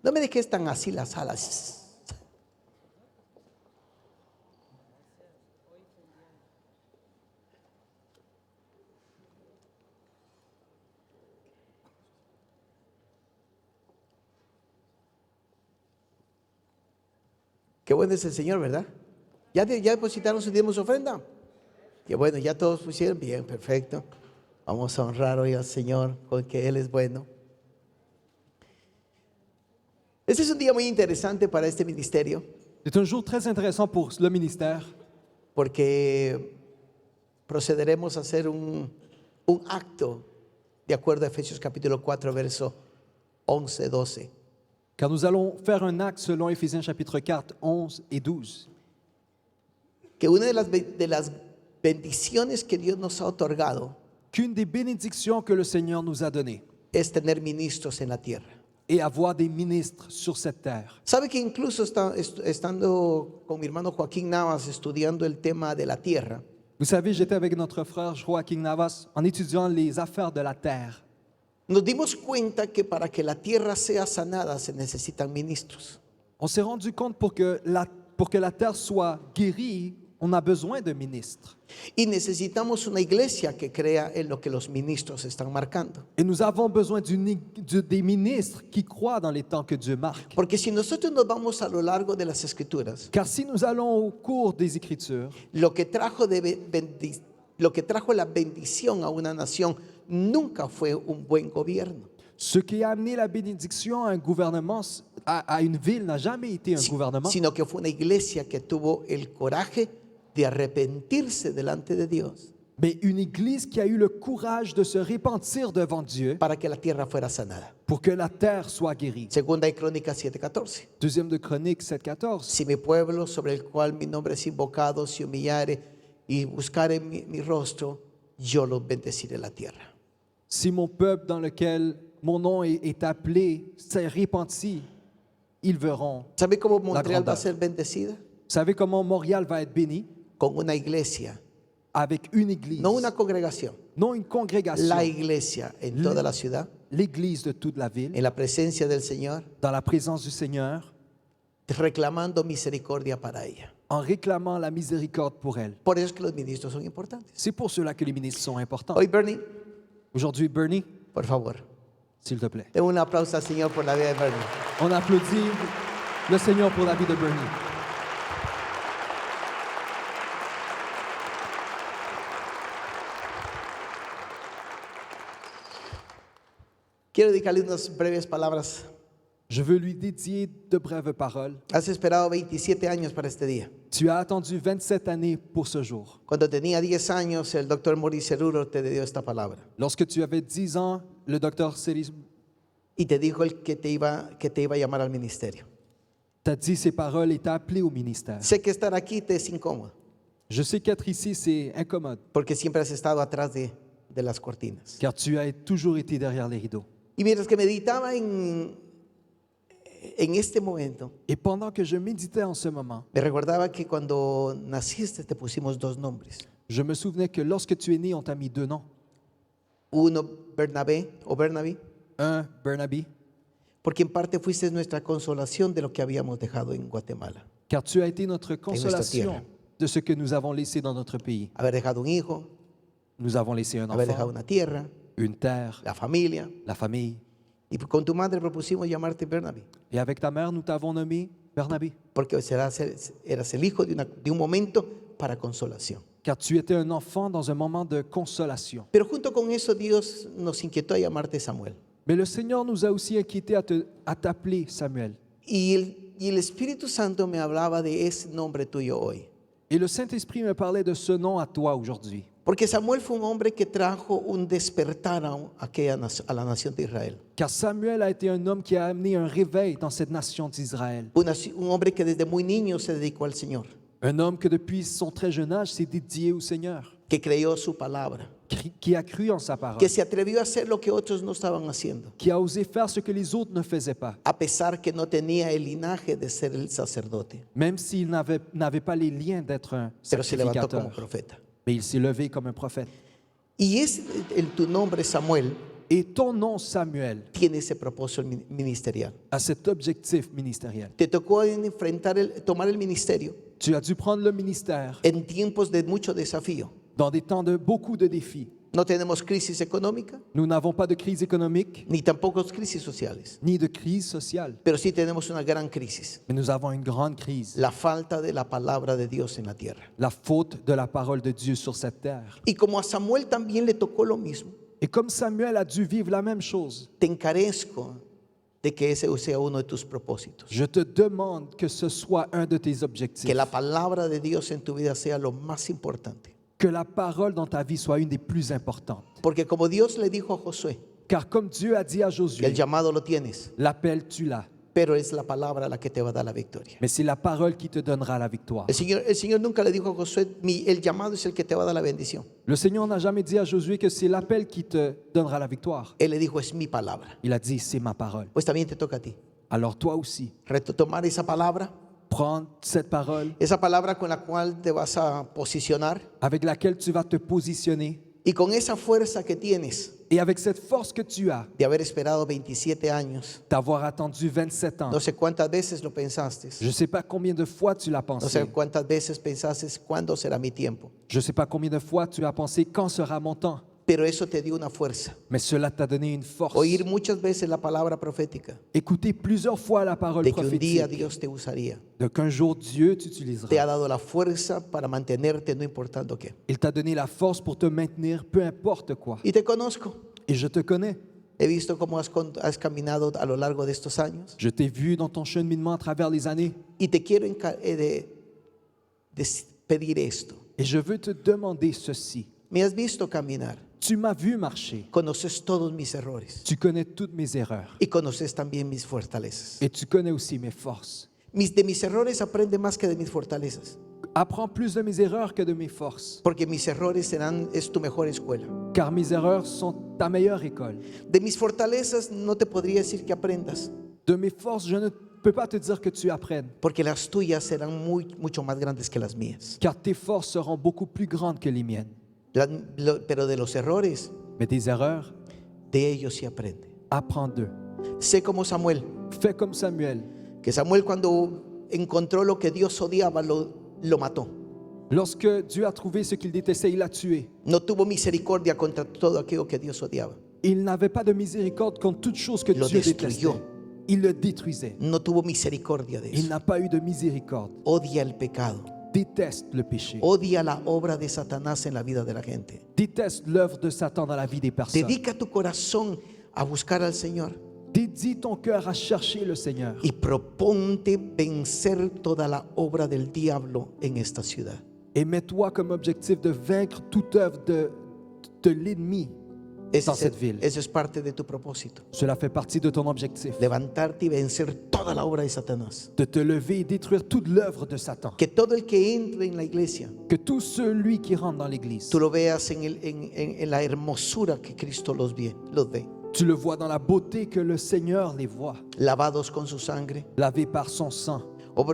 No me dejes tan así las alas. Qué bueno es el Señor, ¿verdad? ¿Ya depositaron su diezmo y su ofrenda? Qué bueno, ya todos pusieron bien, perfecto. Vamos a honrar hoy al Señor porque Él es bueno. Este es un día muy interesante para este ministerio C'est un jour très intéressant pour le ministère porque procederemos a hacer un acto de acuerdo a Efesios capítulo 4, verso 11, 12. car nous allons faire un acte selon Éphésiens chapitre 4, 11 et 12. Que una de las bendiciones que Dios nos ha otorgado Qu'une des bénédictions que le Seigneur nous a données es tener ministros en la tierra. est avoir des ministres sur cette terre. ¿Sabe que incluso estando con mi hermano Joaquín Navas estudiando el tema de la tierra, Vous savez, j'étais avec notre frère Joaquin Navas en étudiant les affaires de la terre. nos dimos cuenta que para que la tierra sea sanada se necesitan ministros? On s'est rendu compte pour que la terre soit guérie, on a besoin de ministres. Y necesitamos una iglesia que crea en lo que los ministros están marcando. Et nous avons besoin des ministres qui croient dans les temps que Dieu marque. Porque si nosotros nos vamos a lo largo de las escrituras, Car si nous allons au cours des Écritures, lo que trajo la bendición a una nación nunca fue un buen gobierno, ce qui a amené la bénédiction à un gouvernement, à une ville, n'a jamais été un gouvernement, sino que fue una iglesia que tuvo el coraje de arrepentirse delante de Dios mais une église qui a eu le courage de se repentir devant Dieu para que la tierra fuera sanada. pour que la terre soit guérie. Segunda de Crónicas 7:14. Deuxième de Chroniques 7,14. Si mi pueblo sobre el cual mi nombre es invocado se humillare y buscare mi rostro, yo los bendeciré la tierra. Si mon peuple dans lequel mon nom est appelé s'est repenti, ils verront. ¿Sabe cómo Montreal va a grandeur. ser bendecida? Vous savez comment Montréal va être béni? Con una iglesia, Avec une église, no una congregación, non une congrégation, la iglesia en toda la ciudad, l'église de toute la ville, en la presencia del Señor, dans la présence du Seigneur, reclamando misericordia para ella. en réclamant la miséricorde pour elle. Por eso es que los ministros son importantes. C'est pour cela que les ministres sont importants. Hoy, Bernie, Aujourd'hui, Bernie, por favor, s'il te plaît. den un aplauso al Señor por la vida de Bernie. On applaudit le Seigneur pour la vie de Bernie. Quiero dedicarle unas breves palabras. Je veux lui dédier de brèves paroles. Has esperado 27 años para este día. Tu as attendu 27 années pour ce jour. Cuando tenía 10 años, el doctor Maurice Ceruro te dio esta palabra Lorsque tu avais 10 ans, le docteur Célis y te dijo que te iba a llamar al ministerio. t'a dit ces paroles et t'a appelé au ministère. Sé que estar aquí te es incómodo Je sais qu'être ici, c'est incommode, porque siempre has estado atrás de las cortinas. car tu as toujours été derrière les rideaux. Y mientras que meditaba en este momento, Et pendant que je méditais en ce moment, me recordaba que cuando naciste te pusimos dos nombres. je me souvenais que lorsque tu es né, on t'a mis 2 noms. Uno, Bernabé o Bernaby, Un, Bernaby, porque en parte fuiste nuestra consolación de lo que habíamos dejado en Guatemala. car tu as été notre tierra. consolation de ce que nous avons laissé dans notre pays. Haber dejado un hijo, Nous avons laissé un haber dejado enfant, una tierra, une terre, la familia. la famille. Y con tu madre propusimos llamarte Bernaby, Et avec ta mère, nous t'avons nommé Bernaby, porque eras el hijo de un momento para consolación. car tu étais un enfant dans un moment de consolation. Pero junto con eso Dios nos inquietó a llamarte Samuel. Mais le Seigneur nous a aussi inquiétés à t'appeler Samuel. Y el Espíritu Santo me hablaba de ese nombre tuyo hoy. Et le Saint-Esprit me parlait de ce nom à toi aujourd'hui. Porque Samuel fue un hombre que trajo un despertar a la nación de Israel. Car Samuel a été un homme qui a amené un réveil dans cette nation d'Israël. Un hombre que desde muy niño se dedicó al Señor, Un homme que depuis son très jeune âge s'est dédié au Seigneur, que creyó su palabra, qui a cru en sa parole, que se atrevió a hacer lo que otros no estaban haciendo, qui a osé faire ce que les autres ne faisaient pas, a pesar que no tenía el linaje de ser el sacerdote, même s'il n'avait pas les liens d'être un pero se levantó como sacrificateur. profeta. Mais il s'est levé comme un prophète. Y es tu nombre Samuel, Et ton nom, Samuel, tiene ese propósito ministerial. a cet objectif ministériel. Te tocó tomar el ministerio Tu as dû prendre le ministère en tiempos de mucho desafío. dans des temps de beaucoup de défis. No tenemos crisis económica, Nous n'avons pas de crise économique, ni tampoco crisis sociales, ni de crise sociale, pero sí tenemos una gran crisis, mais nous avons une grande crise, la falta de la palabra de Dios en la tierra. la faute de la parole de Dieu sur cette terre. Y como a Samuel también le tocó lo mismo, Et comme Samuel a dû vivre la même chose, te encarezco de que ese sea uno de tus propósitos. je te demande que ce soit un de tes objectifs, Que la palabra de Dios en tu vida sea lo más importante. que la parole dans ta vie soit une des plus importantes. Porque como Dios le dijo a Josué, Car comme Dieu a dit à que el Josué, llamado lo tienes, l'appel tu l'as, pero es la palabra la que te va a dar la victoria. mais c'est la parole qui te donnera la victoire. El Señor nunca le dijo a Josué, el llamado es el que te va a dar la bendición. Le Seigneur n'a jamais dit à Josué que c'est l'appel qui te donnera la victoire. Él le dijo, es mi palabra. Il a dit, c'est ma parole. Pues también te toca a ti. Alors toi aussi, Retomar esa palabra, prends cette parole esa palabra con la cual te vas a posicionar avec laquelle tu vas te positionner y con esa fuerza que tienes et avec cette force que tu as de haber esperado 27 años. d'avoir attendu 27 ans. No sé cuántas veces lo pensaste. Je ne sais pas combien de fois tu l'as No sé pensé. cuántas veces pensaste, ¿cuándo será mi tiempo? Je ne sais pas combien de fois tu as pensé quand sera mon temps. Pero eso te dio una fuerza. Mais cela t'a donné une force. Oír muchas veces la palabra profética Écouter plusieurs fois la parole de que un día prophétique Dios te usaría. de qu'un jour Dieu Te ha t'utilisera. dado la fuerza para mantenerte no importando qué. Il t'a donné la force pour te maintenir peu importe quoi. Y te conozco. Et je te connais. He visto cómo has caminado a lo largo de estos años. Je t'ai vu dans ton cheminement à travers les années. Y te quiero de pedir esto. Et je veux te demander ceci. Me has visto caminar. Tu m'as vu marcher. Conoces todos mis errores. Tu connais toutes mes erreurs. Y conoces también mis fortalezas. Et tu connais aussi mes forces. De mis errores aprende más que de mis fortalezas. Apprends plus de mes erreurs que de mes forces. Porque mis errores es tu mejor escuela. Car mes erreurs sont ta meilleure école. De mis fortalezas no te podría decir que aprendas. De mes forces, je ne peux pas te dire que tu apprennes. Porque las tuyas serán mucho más grandes que las mías. Car tes forces seront beaucoup plus grandes que les miennes. Pero de los errores, Mais tes erreurs, de ellos sí aprende. apprends d'eux. Sé como Samuel, Fais comme Samuel. que Samuel cuando encontró lo que Dios odiaba, lo mató. Lorsque Dieu a trouvé ce qu'il détestait, il l'a tué. No tuvo misericordia contra todo aquello que Dios odiaba. Il n'avait pas de miséricorde contre toute chose que Lo Dieu destruyó. détestait. Il le détruisait. No tuvo misericordia de Il eso. n'a pas eu de miséricorde. Odia el pecado. Déteste le péché. Odia la obra de Satanás en la vida de la gente. Déteste l'œuvre de Satan dans la vie des personnes. Dedica tu corazón a buscar al Señor Dédie ton cœur à chercher le Seigneur y proponte vencer toda la obra del diablo en esta ciudad. et mets-toi comme objectif de vaincre toute œuvre de l'ennemi dans cette ville. Eso es parte de tu propósito. Cela fait partie de ton objectif. Levantarte y vencer toda la obra de Satanás. De te lever et détruire toute l'œuvre de Satan. Que todo el que entre en la iglesia, Que tout celui qui rentre dans l'église, tú lo veas en la hermosura que Cristo los ve. tu le vois dans la beauté que le Seigneur les voit, Lavados con su sangre, lavés par son sang,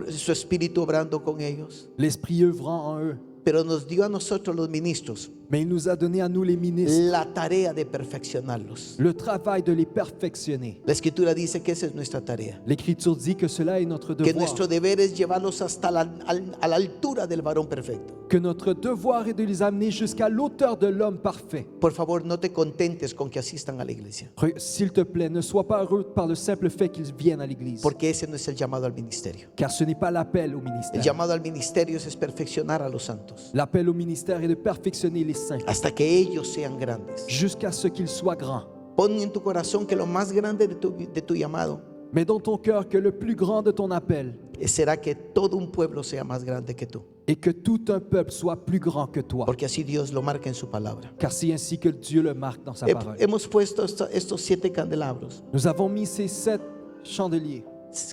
su espíritu obrando con ellos. l'Esprit œuvrant en eux. Pero nos dio a nosotros los ministros Mais il nous a donné à nous les ministres la tarea de perfeccionarlos. le travail de les perfectionner. La escritura dice que esa es nuestra tarea. L'Écriture dit que cela est notre Que devoir. nuestro deber es llevarlos hasta a la altura del varón perfecto. Que notre devoir est de les amener jusqu'à l'auteur de l'homme parfait. Por favor, no te contentes con que asistan a la iglesia, S'il te plaît, ne sois pas heureux par le simple fait qu'ils viennent à l'église. porque ese no es el llamado al ministerio. Car ce n'est pas l'appel au El ministère. llamado al ministerio es perfeccionar a los santos L'appel au ministère est de perfectionner les saints hasta que ellos sean grandes. jusqu'à ce qu'ils soient grands. Pon en tu corazón que lo más grande de tu llamado Mais dans ton cœur que le plus grand de ton appel será que todo un pueblo sea más grande que tú, est que tout un peuple soit plus grand que toi. porque así Dios lo marca en su palabra. Car c'est ainsi que Dieu le marque dans sa parole. Hemos puesto estos 7 candelabros Nous avons mis ces 7 chandeliers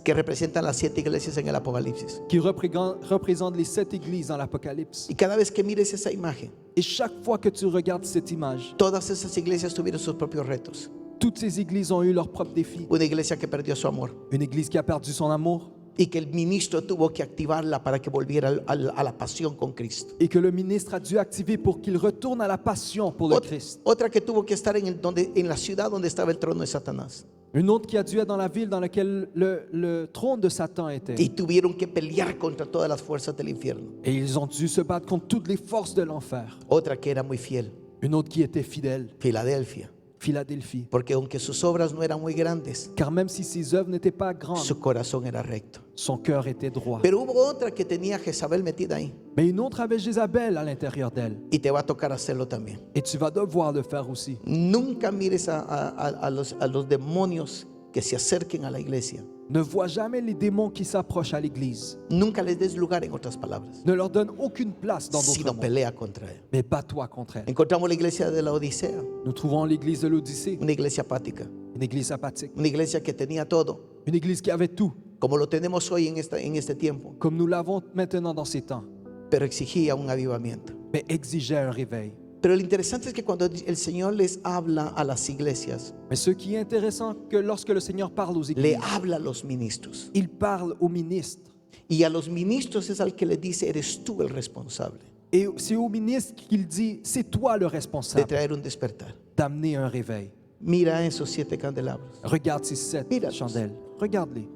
que representan las 7 iglesias en el Apocalipsis. qui représentent les 7 églises dans l'Apocalypse. Y cada vez que mires esa imagen, Et chaque fois que tu regardes cette image, todas esas iglesias tuvieron sus propios retos. toutes ces églises ont eu leurs propres défis. Una iglesia que perdió su amor, Une église qui a perdu son amour, y que el ministro tuvo que activarla para que volviera a la pasión con Cristo. et que le ministre a dû activer pour qu'il retourne à la passion pour le Christ. Otra que tuvo que estar en la ciudad donde estaba el trono de Satanás. Une autre qui a dû être dans la ville dans laquelle le trône de Satan était. Y tuvieron que pelear contra todas las fuerzas del infierno. Et ils ont dû se battre contre toutes les forces de l'enfer. Otra que era muy fiel, Une autre qui était fidèle, Filadelfia. Philadelphie. Porque aunque sus obras no eran muy grandes, Car même si ses œuvres n'étaient pas grandes, su corazón era recto. son cœur était droit. Pero hubo otra que tenía Jezabel metida ahí. Mais une autre avait Jézabel à l'intérieur d'elle. Y te va a tocar hacerlo también. Et tu vas devoir le faire aussi. Nunca mires a los demonios que se acerquen a la iglesia. Ne vois jamais les démons qui s'approchent à l'église. Nunca les des lugar, en otras palabras, Ne leur donne aucune place dans d'autres sino mondes. pelea contra él. Mais bats-toi contre elle. Encontramos la iglesia de la Odisea, Nous trouvons l'église de l'Odyssée, una iglesia apática, une église apathique, una iglesia que tenía todo, une église qui avait tout, como lo tenemos hoy en este tiempo, comme nous l'avons maintenant dans ces temps, pero exigía un avivamiento. mais exigeait un réveil. Pero lo interesante es que cuando el Señor les habla a las iglesias, Mais ce qui est intéressant, que lorsque le Seigneur parle aux le églises, habla a los ministros. il parle aux ministres. Y a los ministros es al que les dice, eres tú el responsable Et c'est aux ministres qu'il dit, c'est toi le de responsable traer un despertar. d'amener un réveil. Mira esos 7 candelabros. Regarde ces 7 Mira-los. chandelles. Regarde-les.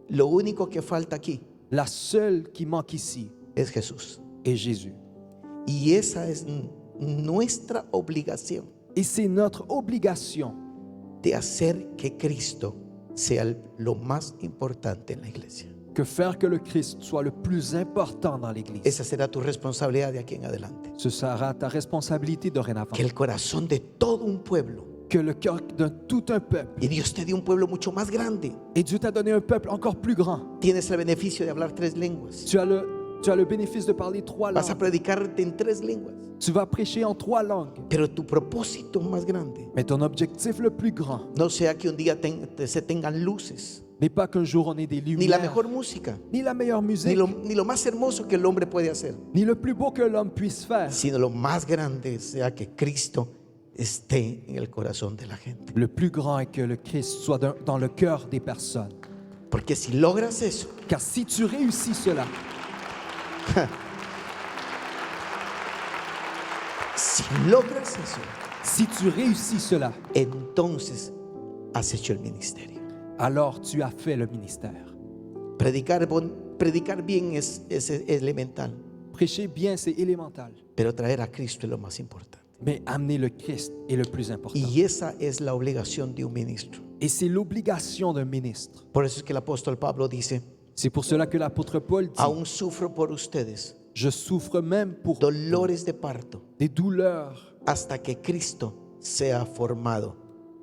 Lo único que falta aquí La seule qui manque ici es Jesús. est Jésus. Y esa es nuestra obligación Et c'est notre obligation de hacer que Cristo sea lo más importante en la iglesia. que faire que le Christ soit le plus important dans l'Église. Esa será tu responsabilidad de aquí en adelante. Ce sera ta responsabilité dorénavant. Que el corazón de todo un pueblo, Que le cœur de tout un peuple, y Dios te dio un pueblo mucho más grande. et Dieu t'a donné un peuple encore plus grand. Tienes el beneficio de hablar 3 lenguas. Tu as le bénéfice de parler 3 Vas a langues. predicar en 3 lenguas. Tu vas prêcher en 3 langues. Pero tu propósito más grande Mais ton objectif le plus grand no sea que un día se tengan luces, n'est pas qu'un jour on ait des ni la lumières, mejor música, ni la meilleure ni musique, lo más hermoso que el hombre puede hacer, ni le plus beau que l'homme puisse faire. sino lo más grande sea que Cristo esté en el corazón de la gente. Le plus grand est que le Christ soit dans le cœur des personnes. Porque si logras eso, Car si tu réussis cela, si tu réussis cela, entonces has hecho el ministerio. alors tu as fait le ministère. Predicar bien es elemental, Prêcher bien, c'est élémental. pero traer a Cristo es lo más importante. Mais amener le Christ est le plus important. Y esa es la obligación de un ministro. Et c'est l'obligation d'un ministre. Por eso es que el apóstol Pablo dice, C'est pour cela que l'apôtre Paul dit, aún sufro por ustedes je souffre même pour dolores de parto des douleurs, hasta que Cristo sea formado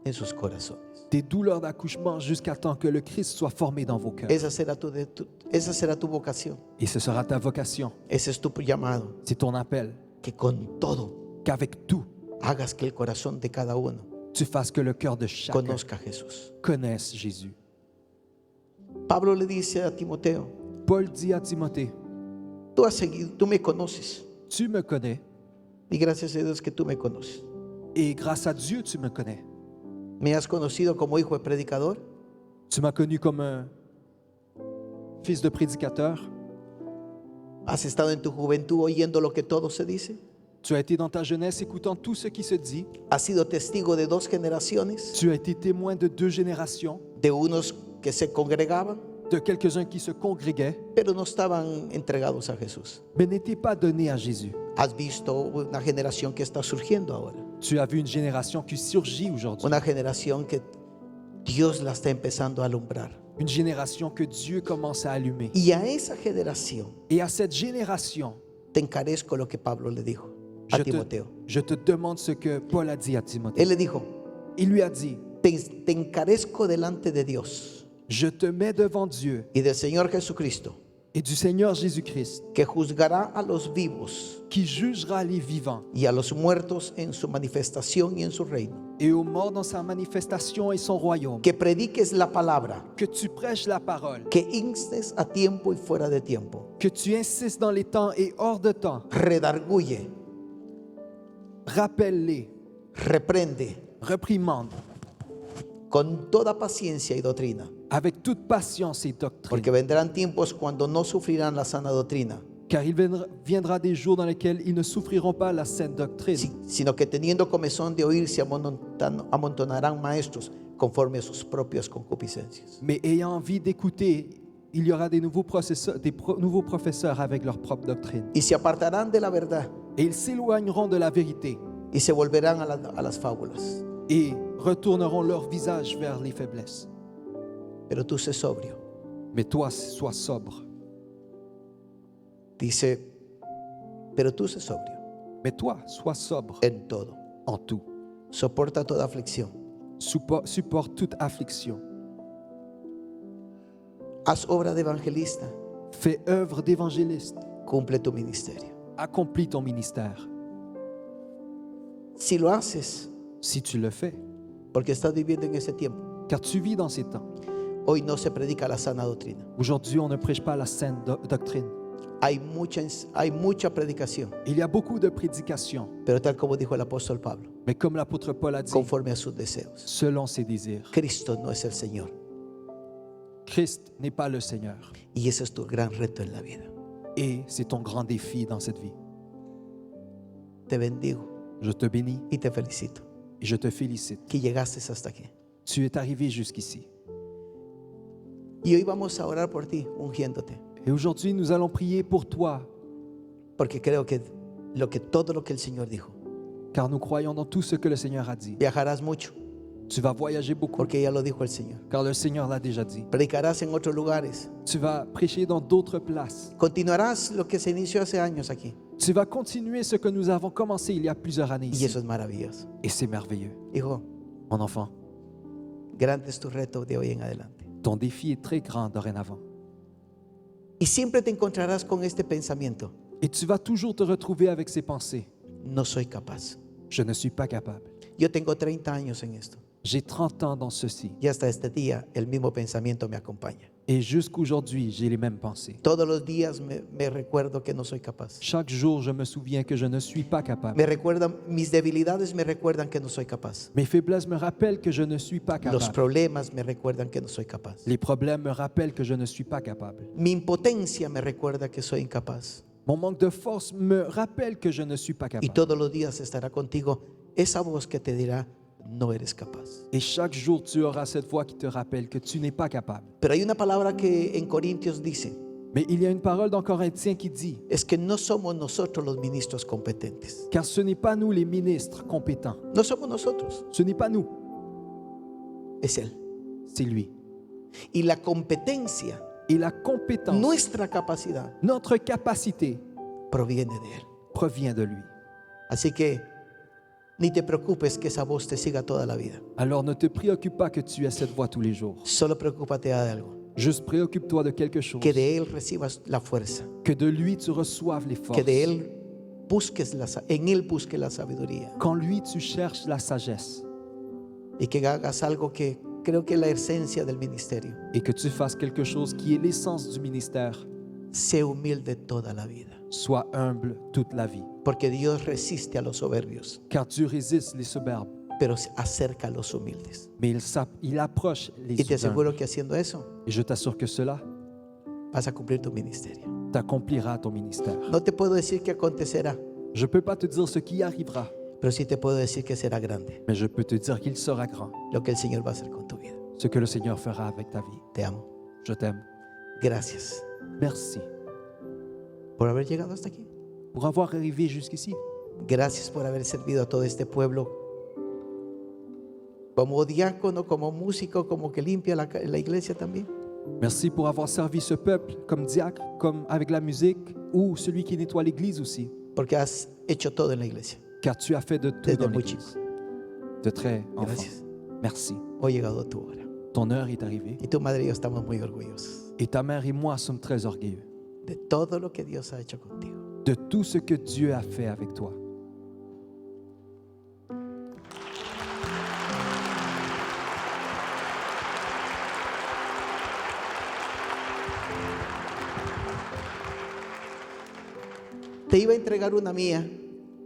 en sus corazones. des douleurs d'accouchement jusqu'à temps que le Christ soit formé dans vos cœurs. Esa será tu vocación. Et ce sera ta vocation, Ese es tu llamado. c'est ton appel, Que con todo qu'avec tout, hagas que el corazón de cada uno tu fasses que le cœur de chacun conozca a Jesús. connaisse Jésus. Pablo le dice a Timoteo, Paul dit à Timothée, tú me conoces. tu me connais, Y gracias a Dios que tú me conoces. et grâce à Dieu, tu me connais. Me has conocido como hijo de predicador. Tu m'as connu comme un fils de prédicateur. Has estado en tu juventud oyendo lo que todo se dice. Tu as été dans ta jeunesse écoutant tout ce qui se dit. Has sido testigo de 2 generaciones, Tu as été témoin de 2 générations, de unos que se congregaban, de quelques-uns qui se congrégaient, pero no estaban entregados a Jesús. mais n'étaient pas donnés à Jésus. Has visto una generación que está surgiendo ahora. Tu as vu une génération qui surgit aujourd'hui. Una generación que Dios la está empezando a alumbrar. Une génération que Dieu commence à allumer. Y a esa generación Et à cette génération, te encarezco lo que Pablo le dijo a Timoteo. je te demande ce que Paul a dit à Timothée. Él le dijo, Il lui a dit, te encarezco delante de Dios je te mets devant Dieu y del Señor Jesucristo, et du Seigneur Jésus-Christ, que juzgará a los vivos qui jugera les vivants y a los muertos en su manifestación y en su reino. et aux morts dans sa manifestation et son royaume. Que prediques la palabra, Que tu prêches la parole, que instes a tiempo y fuera de tiempo. que tu insistes dans les temps et hors de temps. Redarguye, Rappelle-les, reprende, reprimande con toda paciencia y doctrina, avec toute patience et doctrine. porque vendrán tiempos cuando no sufrirán la sana doctrina, Car il viendra des jours dans lesquels ils ne souffriront pas la saine doctrine, sino que teniendo comezón de oír se amontonarán maestros conforme a sus propias concupiscencias. mais ayant envie d'écouter, il y aura des nouveaux professeurs avec leur propre doctrine. Y se apartarán de la verdad Et ils s'éloigneront de la vérité y se volverán a las fábulas. et retourneront leur visage vers les faiblesses. Pero tú sé sobrio. Mais toi, sois sobre. Dice, pero tú sé sobrio Mais toi, sois sobre en todo. en tout. Soporta toda aflicción. Supporte toute affliction. Haz obra de evangelista. Fais œuvre d'évangéliste. Cumple tu ministerio. Accomplis ton ministère. Si lo haces, Si tu le fais, porque estás viviendo en ese tiempo, car tu vis dans ces temps. hoy no se predica la sana doctrina. Aujourd'hui, on ne prêche pas la saine doctrine. Hay mucha predicación, Il y a beaucoup de prédications, pero tal como dijo el apóstol Pablo, mais comme l'apôtre Paul a dit, conforme a sus deseos. selon ses désirs. Cristo no es el Señor. Christ n'est pas le Seigneur. Y ese es tu gran reto en la vida. Et c'est ton grand défi dans cette vie. Te bendigo Je te bénis y te felicito et je te félicite. que llegaste hasta aquí. Tu es arrivé jusqu'ici. Y hoy vamos a orar por ti, ungiéndote, Et aujourd'hui, nous allons prier pour toi, porque creo que todo lo que el Señor dijo. car nous croyons dans tout ce que le Seigneur a dit. Viajarás mucho, Tu vas voyager beaucoup, porque ya lo dijo el Señor. car le Seigneur l'a déjà dit. Predicarás en otros lugares. Tu vas prêcher dans d'autres places. Continuarás lo que se inició hace años aquí. Tu vas continuer ce que nous avons commencé il y a plusieurs années Y ici. eso es maravilloso. Et c'est merveilleux. Hijo, Mon enfant, grande es tu reto de hoy en adelante. ton défi est très grand dorénavant. Y siempre te encontrarás con este pensamiento. Et tu vas toujours te retrouver avec ces pensées. No soy capaz. Je ne suis pas capable. Yo tengo 30 años en esto. J'ai 30 ans dans ceci. Y hasta este día el mismo pensamiento me acompaña. Et jusqu'aujourd'hui, j'ai les mêmes pensées. Todos los días me recuerdo que no soy capaz. Chaque jour, je me souviens que je ne suis pas capable. Me recuerdan, mis debilidades me recuerdan que no soy capaz. Mes faiblesses me rappellent que je ne suis pas Los capable. problemas me recuerdan que no soy capaz. Les problèmes me rappellent que je ne suis pas capable. Mi impotencia me recuerda que soy incapaz. Mon manque de force me rappelle que je ne suis pas Y capable. todos los días estará contigo esa voz que te dirá, no eres capaz. Et chaque jour, tu auras cette voix qui te rappelle que tu n'es pas capable. Pero hay una palabra que en Corintios dice, Mais il y a une parole dans Corinthiens qui dit, es que no somos nosotros los ministros competentes. car ce n'est pas nous les ministres compétents. No somos nosotros, Ce n'est pas nous, es Él. c'est lui. Y la competencia, Et la compétence, nuestra capacidad, notre capacité proviene de Él. provient de lui. Así que ni te preocupes que esa voz te siga toda la vida. Alors ne te préoccupe pas que tu aies cette voix tous les jours. Solo preocúpate de algo, Juste préoccupe-toi de quelque chose. que de Él recibas la fuerza, Que de lui tu reçoives les forces. que de Él en Él busques la sabiduría Qu'en lui tu cherches la sagesse. y que hagas algo que creo que es la esencia del ministerio. Et que tu fasses quelque chose qui est l'essence du ministère. Sé humilde toda la vida, Sois humble toute la vie. porque Dios resiste a los soberbios, Car Dieu résiste les soberbes. pero se acerca a los humildes. Mais il approche les Y te humbles. aseguro que haciendo eso Et je t'assure que cela vas a cumplir tu ministerio. t'accomplira ton ministère. No te puedo decir que acontecerá, Je ne peux pas te dire ce qui arrivera, pero sí te puedo decir que será grande mais je peux te dire qu'il sera grand. lo que el Señor va a hacer con tu vida. Ce que le Seigneur fera avec ta vie. Te amo. Je t'aime. Gracias Merci por haber llegado hasta aquí. pour avoir arrivé jusqu'ici. Gracias por haber servido a todo este pueblo como diácono, como músico, como que limpia la iglesia también. Merci pour avoir servi ce peuple comme diacre, comme avec la musique, ou celui qui nettoie l'église aussi. Porque has hecho todo en la iglesia. Car tu as fait de tout Desde dans muy l'église. De très enfant. Gracias. Merci. Hoy ha llegado tu hora. Ton heure est arrivée. Y tu madre y yo estamos muy orgullosos Et ta mère et moi sommes très orgueilleux de todo lo que Dios ha hecho contigo. de tout ce que Dieu a fait avec toi. Te iba a entregar una mía,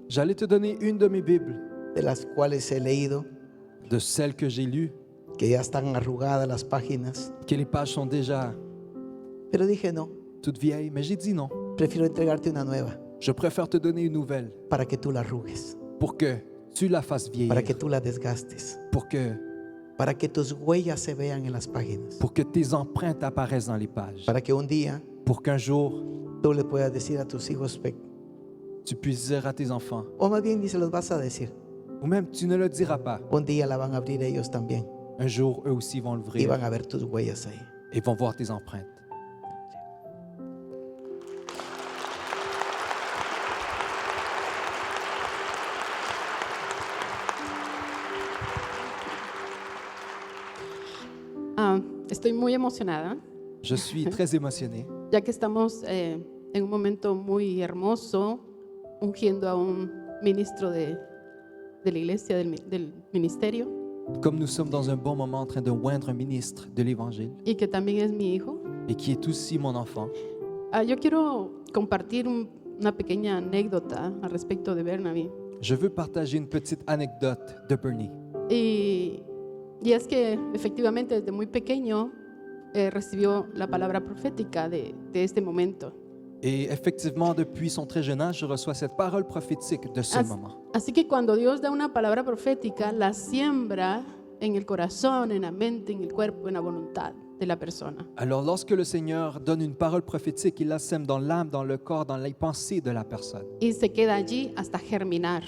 J'allais te donner une de mes Bibles, de las cuales he leído, de celles que j'ai lues, que ya están arrugadas las páginas. que les pages sont déjà Pero dije, no, toutes vieilles. Mais j'ai dit non. prefiero entregarte una nueva Je préfère te donner une nouvelle para que tú la arrugues, pour que tu la fasses para que vieillir, tú la desgastes, para que tus huellas se vean en las páginas, pour que tes empreintes apparaissent dans les pages, para que un día pour qu'un jour, tú le puedas decir a tus hijos, tu puisses dire à tes enfants, o más bien ni se los vas a decir, ou même tu ne le diras pas, un día la van a abrir ellos también un jour, eux aussi vont y l'ouvrir van a ver tus huellas ahí. et vont voir tes empreintes. Estoy muy emocionada, Je suis très émotionné ya que estamos en un momento muy hermoso, ungiendo a un ministro de la iglesia, del ministerio, comme nous sommes dans un bon moment en train de oindre un ministre de l'Évangile y que también es mi hijo. et qui est aussi mon enfant. Yo quiero compartir una pequeña anécdota al respecto de Bernaby. Je veux partager une petite anecdote de Bernie. Y es que efectivamente desde muy pequeño recibió la palabra profética de este momento. Et effectivement, depuis son très jeune âge, je reçois cette parole prophétique de ce moment. Así que cuando Dios da una palabra profética, la siembra en el corazón, en la mente, en el cuerpo, en la voluntad de la persona. Alors, lorsque le Seigneur donne une parole prophétique, il la sème dans l'âme, dans le corps, dans les pensées de la personne. Y se queda allí hasta germinar.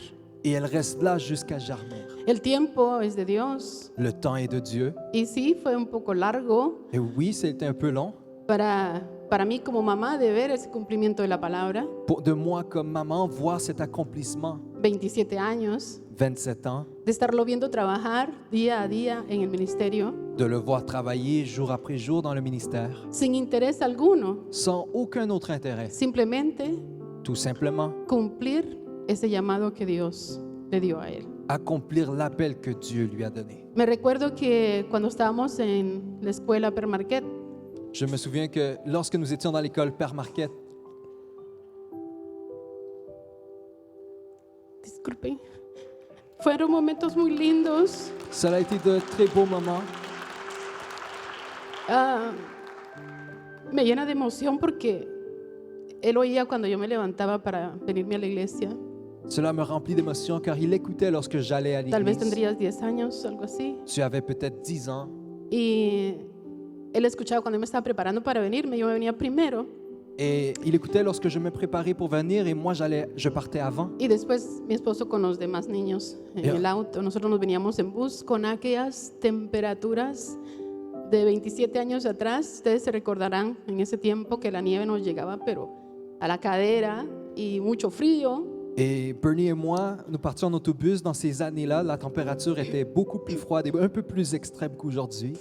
Et elle reste là jusqu'à germer. El tiempo es de Dios. Le temps est de Dieu. Y sí, fue un poco largo Et oui, c'était un peu long. para mí como mamá de ver ese cumplimiento de la palabra. De moi comme maman, voir cet accomplissement, 27 años, 27 ans, de estarlo viendo trabajar día a día en el ministerio, de le voir travailler jour après jour dans le ministère, sin interés alguno, sans aucun autre intérêt, simplemente tout simplement cumplir ese llamado que Dios le dio a él. accomplir l'appel que Dieu lui a donné. Me recuerdo que cuando estábamos en la escuela Permarquet, Je me souviens que lorsque nous étions dans l'école Père Marquette, disculpen, fueron momentos muy lindos. cela a été de très beaux moments. Me llena de emoción porque él oía cuando yo me levantaba para venirme a la iglesia. Cela me remplit d'émotion car il écoutait lorsque j'allais à Tal vez l'église. tendrías 10 años, algo así. Tu avais peut-être 10 ans. Y él escuchaba cuando yo me estaba preparando para venirme, yo me venía primero. Et il écoutait lorsque je me préparais pour venir et moi je partais avant. Y después mi esposo con los demás niños en Ya. el auto. Nosotros nos veníamos en bus con aquellas temperaturas de 27 años atrás. Ustedes se recordarán en ese tiempo que la nieve nos llegaba pero a la cadera y mucho frío. Et Bernie et moi, nous partions en autobus. Dans ces années-là, la température était beaucoup plus froide et un peu plus extrême qu'aujourd'hui.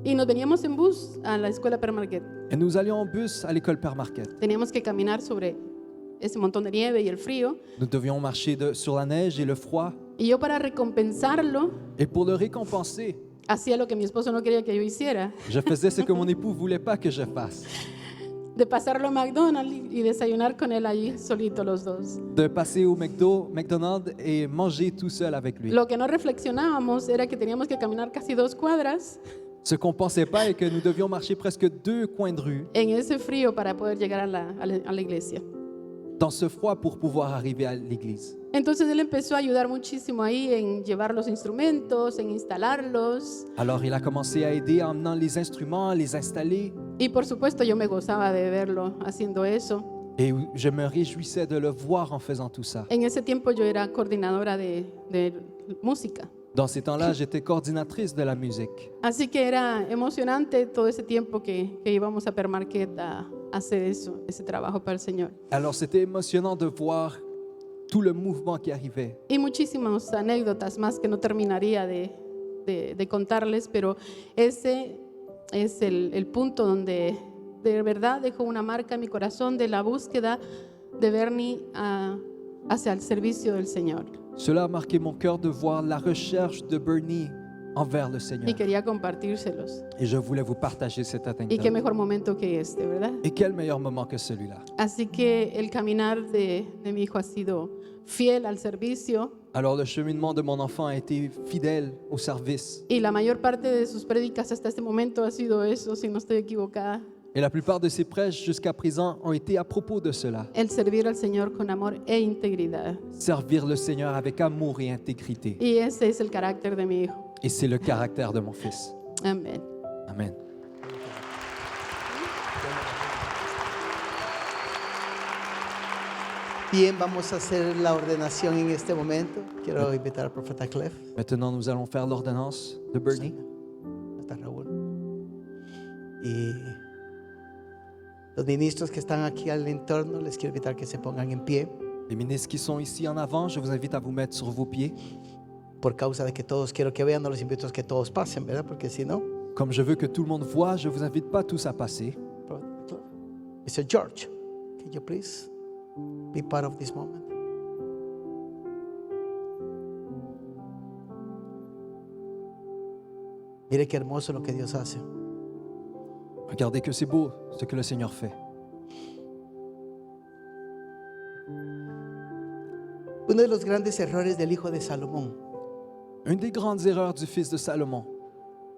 Y nos veníamos en bus a la escuela Permarquet. Et nous allions en bus à l'école Père Marquette. Teníamos que caminar sobre ese montón de nieve y el frío. Nous devions marcher sur la neige et le froid. Y yo para recompensarlo Et pour le récompenser, hacía lo que mi esposo no quería que yo hiciera. je faisais ce que mon époux ne voulait pas que je fasse. De pasarlo a McDonald's y desayunar con él allí solito los dos. De passer au McDonald's et manger tout seul avec lui. Lo que no reflexionábamos era que teníamos que caminar casi 2 cuadras Ce qu'on ne pensait pas est que nous devions marcher presque 2 coins de rue en ese frío para poder llegar a la iglesia. dans ce froid pour pouvoir arriver à l'église. Entonces él empezó a ayudar muchísimo ahí en llevar los instrumentos, en instalarlos. Alors il a commencé à aider en emmenant les instruments, les installer. Y por supuesto yo me gozaba de verlo haciendo eso. Et je me réjouissais de le voir en faisant tout ça. En ese tiempo yo era coordinadora de música. Dans ces temps-là, j'étais coordinatrice de la musique. Así que era emocionante todo ese tiempo que íbamos a Permarquet a hacer eso, ese trabajo para el Señor. Alors c'était émotionnant de voir tout le mouvement qui arrivait. Y muchísimas anécdotas más que no terminaría de contarles, pero ese es el punto donde de verdad dejó una marca en mi corazón de la búsqueda de Bernie hacia el servicio del Señor. Cela a marqué mon cœur de voir la recherche de Bernie envers le y Seigneur. quería compartírselos. Et je voulais vous partager cette Y qué anecdote. mejor momento que este, ¿verdad? Et quel meilleur moment que celui-là. Así que el caminar de mi hijo ha sido fiel al servicio Alors le cheminement de mon enfant a été fidèle au service. y la mayor parte de sus prédicas hasta este momento ha sido eso, si no estoy equivocada. Et la plupart de ses prêches jusqu'à présent ont été à propos de cela. El servir al Señor con amor e integridad. Servir le Seigneur avec amour et intégrité. Y ese es el carácter de mi hijo. Et c'est le caractère de mon fils. Amén. Amen. Bien, vamos a hacer la ordenación en este momento. Quiero invitar al profeta Clef, Maintenant, nous allons faire l'ordonnance de Bernie. hasta Raúl. Y los ministros que están aquí al entorno, les quiero invitar que se pongan en pie Les ministres qui sont ici en avant, je vous invite à vous mettre sur vos pieds. por causa de que todos quiero que vean, no los invito a que todos pasen, ¿verdad? Porque si no, Comme je veux que tout le monde voit, je ne vous invite pas tous à passer. Mr. George, can you please be part of this moment? Mire qué hermoso lo que Dios hace. Regardez que c'est beau ce que le Seigneur fait. Uno de los grandes errores del hijo de Salomón Une des grandes erreurs du fils de Salomon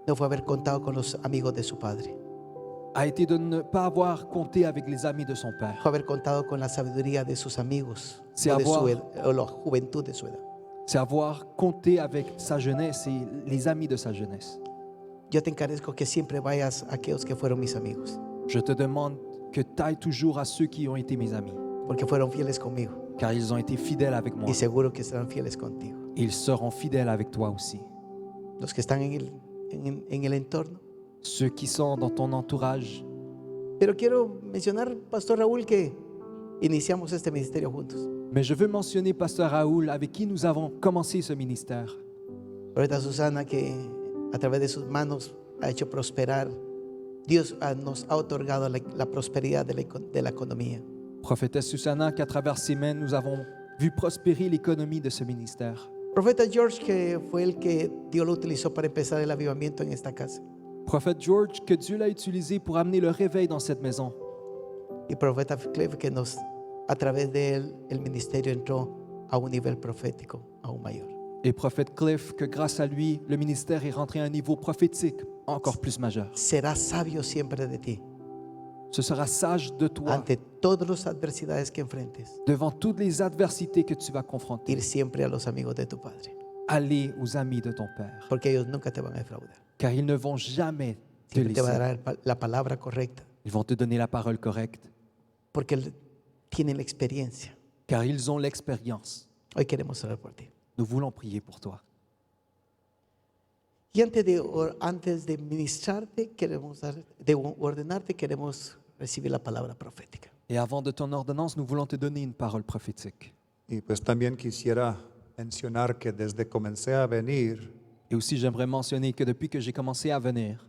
no fue haber contado con los amigos de su padre, a été de ne pas avoir compté avec les amis de son père. fue haber contado con la sabiduría de sus amigos Sí, o de avoir- o la juventud de su edad. C'est avoir compté avec sa jeunesse et les amis de sa jeunesse. Yo te encarezco que siempre vayas a aquellos que fueron mis amigos, Je te demande que tu ailles toujours à ceux qui ont été mes amis, porque fueron fieles conmigo car ils ont été fidèles avec moi. y seguro que serán fieles contigo. Ils seront fidèles avec toi aussi. Los que están en el entorno. Ceux qui sont dans ton entourage. Pero quiero mencionar, Pastor Raúl, que iniciamos este ministerio juntos. Mais je veux mentionner Pasteur Raoul, avec qui nous avons commencé ce ministère. Ahorita Susana, que a través de sus manos ha hecho prosperar. Dios nos ha otorgado la prosperidad de la economía. Prophétesse Susanna, qu'à travers ses mains, nous avons vu prospérer l'économie de ce ministère. Profeta George, que fue el que Dios lo utilizó para empezar el avivamiento en esta casa. Prophète George, que Dieu l'a utilisé pour amener le réveil dans cette maison. Y profeta Cleve, que a través de él, el ministerio entró a un nivel profético aún mayor. Et prophète Cliff, que grâce à lui, le ministère est rentré à un niveau prophétique encore plus majeur. Será sabio siempre de ti, Ce sera sage de toi, ante todas las adversidades que enfrentes. devant toutes les adversités que tu vas confronter. Ir siempre a los amigos de tu Padre, Aller aux amis de ton Père, porque ellos nunca te van a defraudar. car ils ne vont jamais te Siempre te va a laisser. dar la palabra correcta, Ils vont te donner la parole correcte, porque tienen la experiencia. car ils ont l'expérience. Hoy queremos orar por ti. Nous voulons prier pour toi. Y antes de ministrarte, de ordenarte, queremos recibir la palabra profética. Et avant de ton ordonnance, nous voulons te donner une parole prophétique. Y pues también quisiera mencionar que desde comencé a venir, Et aussi, j'aimerais mentionner que depuis que j'ai commencé à venir,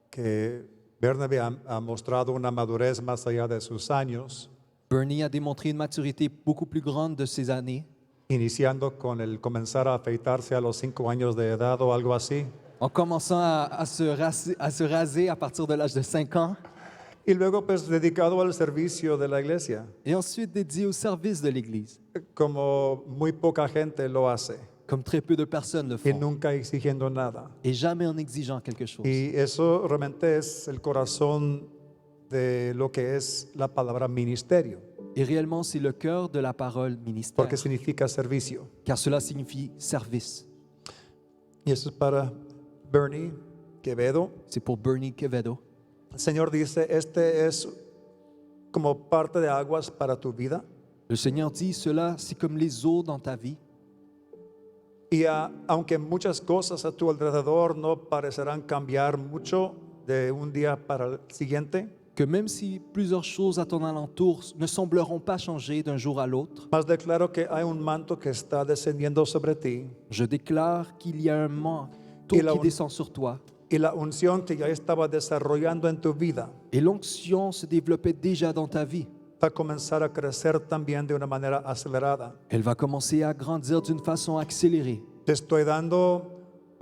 que Bernabé ha mostrado una madurez más allá de sus años, Bernie a démontré une maturité beaucoup plus grande de ses années, iniciando con el comenzar a afeitarse a los 5 años de edad o algo así, en commençant à se raser à partir de l'âge de 5 ans, y luego pues dedicado al servicio de la iglesia, et ensuite dédié au service de l'Église, como muy poca gente lo hace, comme très peu de personnes le y font, nunca exigiendo nada. et jamais en exigeant quelque chose. Y eso realmente es el corazón de lo que es la palabra ministerio, Et réellement, c'est le cœur de la parole ministère, porque significa servicio. car cela signifie service. Y eso es para Bernie Quevedo. C'est pour Bernie Quevedo. El Señor dice, este es como parte de aguas para tu vida. Le Seigneur dit, cela, c'est comme les eaux dans ta vie. Y aunque muchas cosas a tu alrededor no parecerán cambiar mucho de un día para el siguiente, Que même si plusieurs choses à ton alentour ne sembleront pas changer d'un jour à l'autre, más declaro que hay un manto que está descendiendo sobre ti je déclare qu'il y a un manteau Et la qui un- descend sur toi. y la unción que ya estaba desarrollando en tu vida Et l'onction se développait déjà dans ta vie. va a comenzar a crecer también de una manera acelerada. Elle va commencer à grandir d'une façon accélérée. Te estoy dando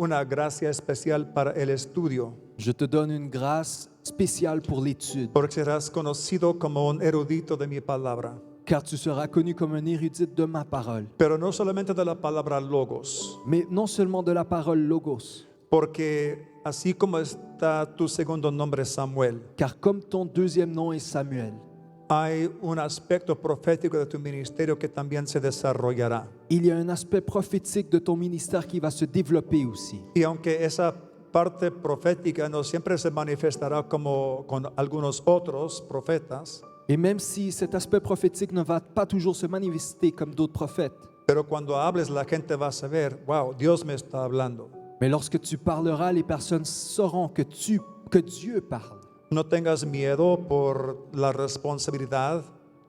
una gracia especial para el estudio, Je te donne une grâce spéciale pour l'étude, porque serás conocido como un erudito de mi palabra. car tu seras connu comme un érudit de ma parole. Pero no solamente de la palabra logos, Mais non seulement de la parole logos, porque así como está tu segundo nombre Samuel, car comme ton deuxième nom est Samuel, hay un aspecto profético de tu ministerio que también se desarrollará. il y a un aspect prophétique de ton ministère qui va se développer aussi. Y aunque esa parte profética no siempre se manifestará como con algunos otros profetas, Et même si cet aspect prophétique ne va pas toujours se manifester comme d'autres prophètes, pero cuando hables la gente va a saber, wow, Dios me está hablando. mais lorsque tu parleras, les personnes sauront que Dieu parle. No tengas miedo por la responsabilidad,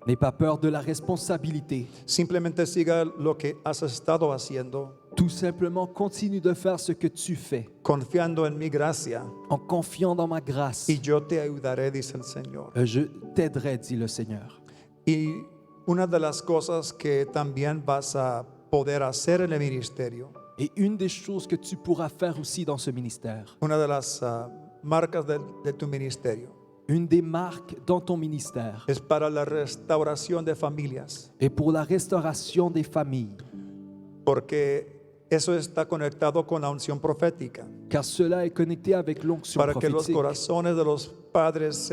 N'aie pas peur de la responsabilité. simplemente siga lo que has estado haciendo, Tout simplement, continue de faire ce que tu fais confiando en mi gracia, en confiant dans ma grâce. y yo te ayudaré, dice el Señor. Je t'aiderai, dit le Seigneur. Y una de las cosas que también vas a poder hacer en el ministerio, Et une des choses que tu pourras faire aussi dans ce ministère, una de las marcas de tu ministerio, une des marques dans ton ministère, es para la restauración de familias, est pour la restauration des familles, porque eso está conectado con la unción profética, car cela est connecté avec l'onction para que los prophétique, corazones de los padres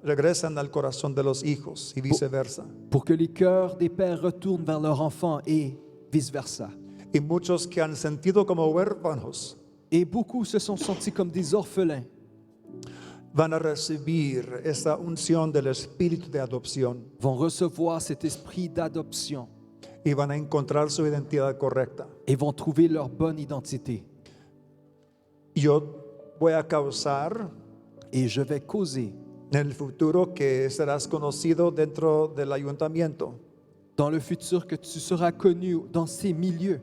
regresan al corazón de los hijos y viceversa. pour que les cœurs des pères retournent vers leurs enfants et vice-versa. Y muchos que han sentido como huérfanos Et beaucoup se sont sentis comme des orphelins van a recibir esa unción del espíritu de adopción vont recevoir cet esprit d'adoption y van a encontrar su identidad correcta. et vont trouver leur bonne identité. Yo voy a causar Et je vais causer en el futuro que serás conocido dentro del ayuntamiento. dans le futur que tu seras connu dans ces milieux.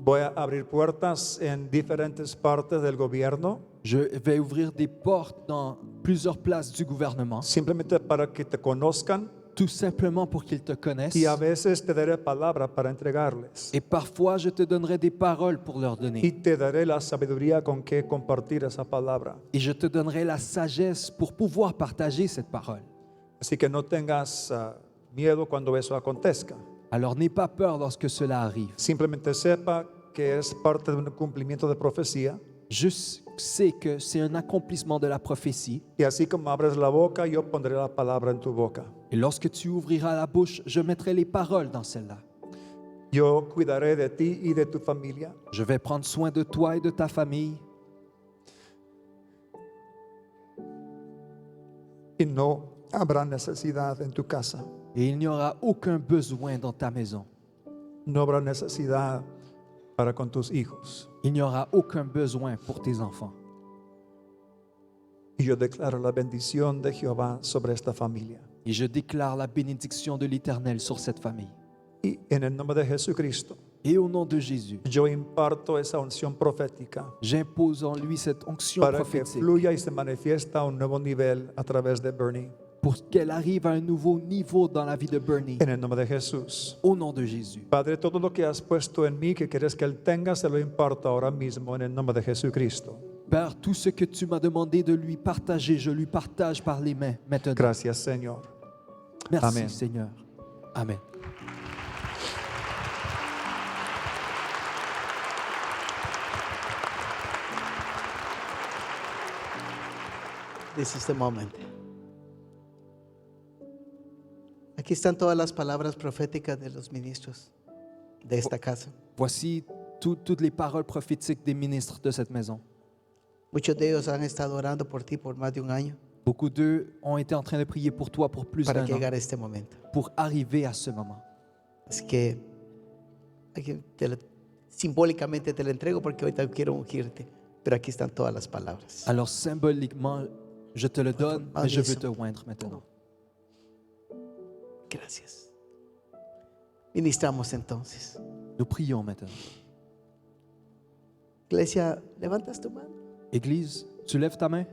Voy a abrir puertas en diferentes partes del gobierno, Je vais ouvrir des portes dans plusieurs places du gouvernement, simplemente para que te conozcan, tout simplement pour qu'ils te connaissent. y a veces te daré palabra para entregarles. Et parfois, je te donnerai des paroles pour leur Y donner. te daré la sabiduría con que compartir esa palabra. Et je te donnerai la sagesse pour pouvoir partager cette parole. Así que no tengas miedo cuando eso acontezca. Alors n'aie pas peur lorsque cela arrive. Simplemente sepa que es parte de un cumplimiento de profecía. Juste sais que c'est un accomplissement de la prophétie. Y así como abres la boca, yo pondré la palabra en tu boca. Et lorsque tu ouvriras la bouche, je mettrai les paroles dans celle-là. Yo cuidaré de ti y de tu familia. Je vais prendre soin de toi et de ta famille. Y no habrá necesidad en tu casa. Et il n'y aura aucun besoin dans ta maison. No habrá necesidad para con tus hijos. Il n'y aura aucun besoin pour tes enfants. Y yo declaro la bendición de Jehová sobre esta familia. Et je déclare la bénédiction de l'Éternel sur cette famille. Y en el nombre de Jesucristo, Et au nom de Jésus, yo imparto esa unción profética j'impose en lui cette onction para que prophétique fluya y se manifiesta a un nuevo nivel a través de Bernie. pour qu'elle arrive à un nouveau niveau dans la vie de Bernie. En el nombre de Jesús. Au nom de Jésus. Padre, todo lo que has puesto en mí, que quieres que Él tenga, se lo imparto ahora mismo en el nombre de Jesucristo. Père, tout ce que tu m'as demandé de lui partager, je lui partage par les mains maintenant. Gracias, Señor. Merci, Amen. Seigneur. Amen. This is the moment. Aquí están todas las palabras proféticas de los ministros de esta casa. Voici toutes les paroles prophétiques des ministres de cette maison. Muchos de ellos han estado orando por ti por más de un año Beaucoup d'eux ont été en train de prier pour toi pour plus para d'un an, llegar a este momento. pour arriver à ce moment. Así que aquí simbólicamente te lo entrego porque ahorita quiero ungirte, pero aquí están todas las palabras. Alors symboliquement, je te le donne, mais je veux te oindre maintenant. Gracias. Ministramos entonces. Nous prions maintenant. Iglesia, levantas tu mano. Église, tu lèves ta main?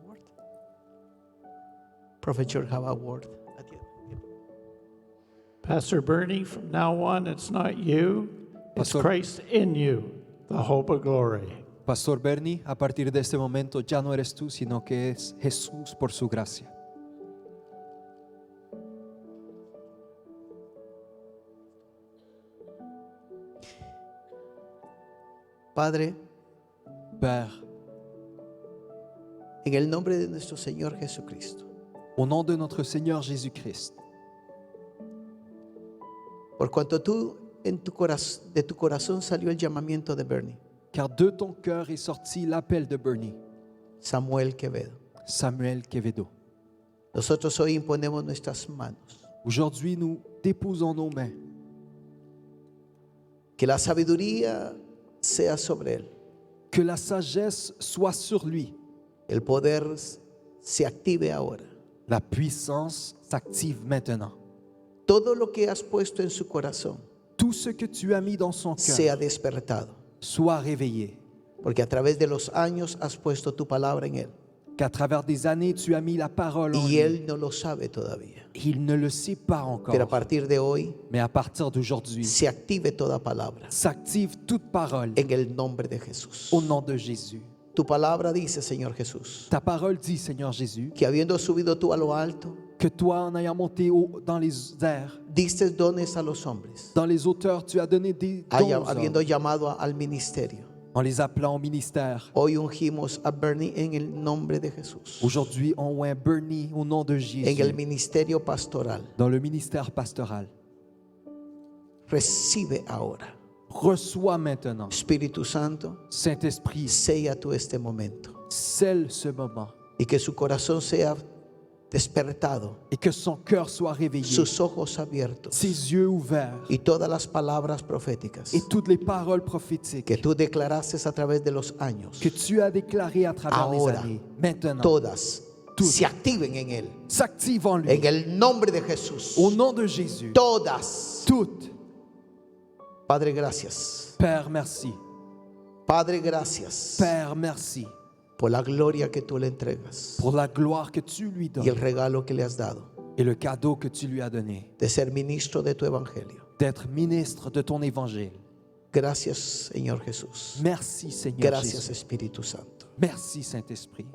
word. Prophet George, have a word. Pastor Bernie, from now on, it's not you, it's Pastor- Christ in you, the hope of glory. Pastor Bernie, a partir de este momento ya no eres tú, sino que es Jesús por su gracia. Padre, Père, en el nombre de nuestro Señor Jesucristo, au nom de notre Seigneur Jésus-Christ, por cuanto tú de tu corazón salió el llamamiento de Bernie, car de ton cœur est sorti l'appel de Bernie, Samuel Quevedo. Samuel Quevedo. Nosotros hoy imponemos nuestras manos. Aujourd'hui, nous déposons nos mains. Que la sabiduría sea sobre él. Que la sagesse soit sur lui. El poder se active ahora. La puissance s'active maintenant. Todo lo que has puesto en su corazón Tout ce que tu as mis dans son sea cœur despertado. soit réveillé. Porque a través de los años has puesto tu palabra en él. Qu'à travers des années, tu as mis la parole en Y lui. él no lo sabe todavía. Il ne le sait pas encore. Pero a partir de hoy Mais à partir d'aujourd'hui, se active toda palabra s'active toute parole en el nombre de Jesús. au nom de Jésus. Tu palabra dice, Señor Jesús, Ta parole dit, Seigneur Jésus, que habiendo subido tú a lo alto, que toi, en ayant monté dans les airs, diste dones a los hombres, dans les hauteurs, tu as donné des dons aux habiendo hommes, llamado al ministerio. en les appelant au ministère. Hoy ungimos a Bernie en el nombre de Jesús, Aujourd'hui, on oint Bernie au nom de en Jésus, el ministerio pastoral. dans le ministère pastoral. Recibe ahora, Reçois maintenant, Espíritu Santo, Saint-Esprit, sella tú este momento scelle ce moment y que su corazón sea despertado, et que son cœur soit réveillé, sus ojos abiertos ses yeux ouverts y todas las palabras proféticas et toutes les paroles prophétiques que tú declaraste a través de los años, que tu as déclarées à travers les Ahora, années, maintenant, todas Toutes. se activen en él, s'activent en lui. en el nombre de Jesús. Au nom de Jésus, Todas. toutes. Padre, gracias. Père, merci. Padre, gracias Père, merci por la gloria que tú le entregas pour la gloire que tu lui y el donnes regalo que le has dado et le cadeau que tu lui as donné de ser ministro de tu evangelio. d'être ministre de ton évangile. Gracias, Señor Jesús. Merci, Seigneur Gracias, Jésus. Espíritu Santo. Merci, Saint-Esprit.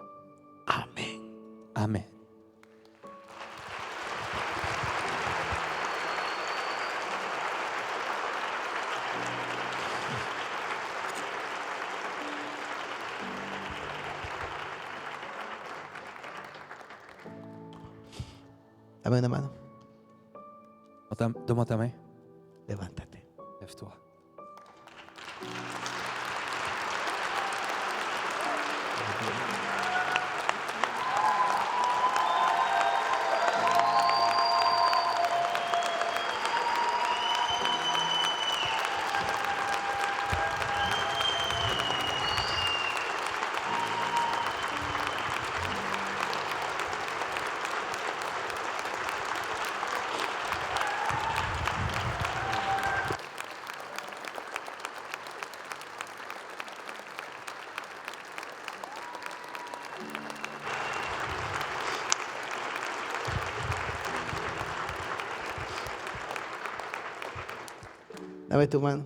Amén. Amen. Dame una mano. Donne-moi ta main. Levántate. Lève-toi. Dame tu mano.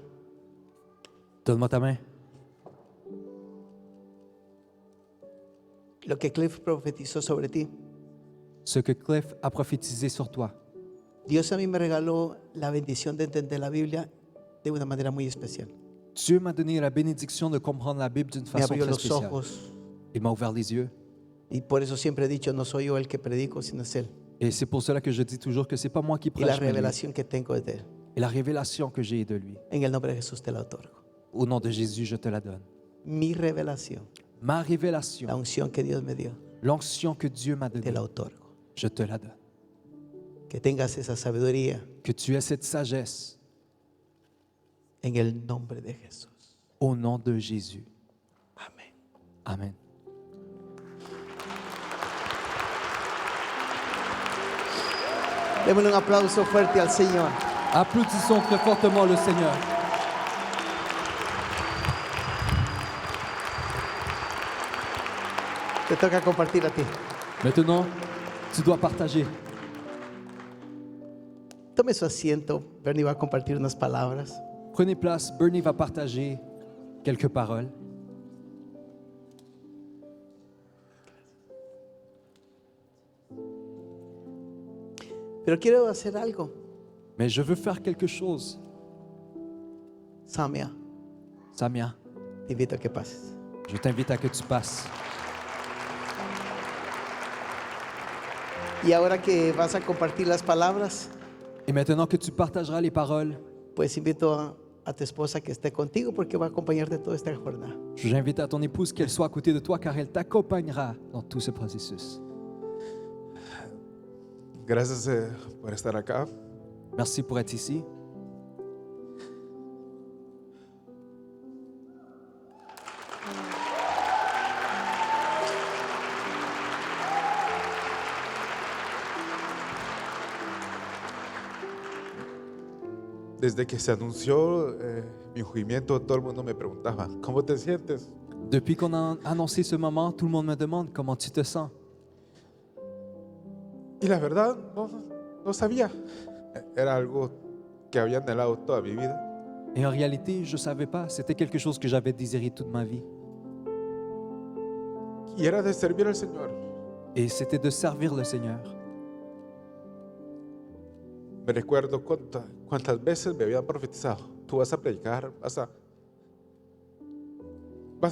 Donne-moi ta main. Lo que Cliff profetizó sobre ti. Ce que Cliff a prophétisé sur toi. Dios a mí me regaló la bendición de entender la Biblia de una manera muy especial. Dieu m'a donné la bénédiction de comprendre la Bible d'une Me façon abrió très los spéciale. ojos Il m'a ouvert les yeux. y por eso siempre he dicho, no soy yo el que predico, sino es Él. Et c'est pour cela que je dis toujours que c'est pas moi qui Y la prêche, mais lui. revelación que tengo es de Él. Et la révélation que j'ai est de lui. En el nombre de Jesús te la otorgo. Au nom de Jésus, je te la donne. Mi revelación, Ma la révélation, unción que Dios me dio, l'onction que Dieu m'a te donnée, la otorgo. je te la donne. Que tengas esa sabiduría Que tu aies cette sagesse en el nombre de Jesús. au nom de Jésus. Amén. Amen. Démosle un aplauso fuerte al Señor. Applaudissons très fortement le Seigneur. Te toca compartir a ti. Maintenant, tu dois partager. Tome su asiento. Bernie va a compartir unas palabras. Prenez place, Bernie va partager quelques paroles. Pero quiero hacer algo. Mais je veux faire quelque chose. Samia, Samia, te invito a que pases. je t'invite à que tu passes. Y ahora que vas a compartir las palabras, Et maintenant que tu partageras les paroles, pues invito a tu esposa que esté contigo porque va a acompañarte toda esta jornada. j'invite à ton épouse qu'elle soit à côté de toi car elle t'accompagnera dans tout ce processus. Gracias por estar acá. Merci pour être ici. Desde que se anunció mi ungimiento, todo el mundo me preguntaba, ¿cómo te sientes? Depuis qu'on a annoncé ce moment, tout le monde me demande comment tu te sens. Y la verdad, no sabía. Era algo que había anhelado toda mi vida. Et en réalité, je ne savais pas. C'était quelque chose que j'avais désiré toute ma vie. Y era de servir al Señor. Et c'était de servir le Seigneur. Me recuerdo cuántas veces me habían profetizado. Tú vas a predicar, vas a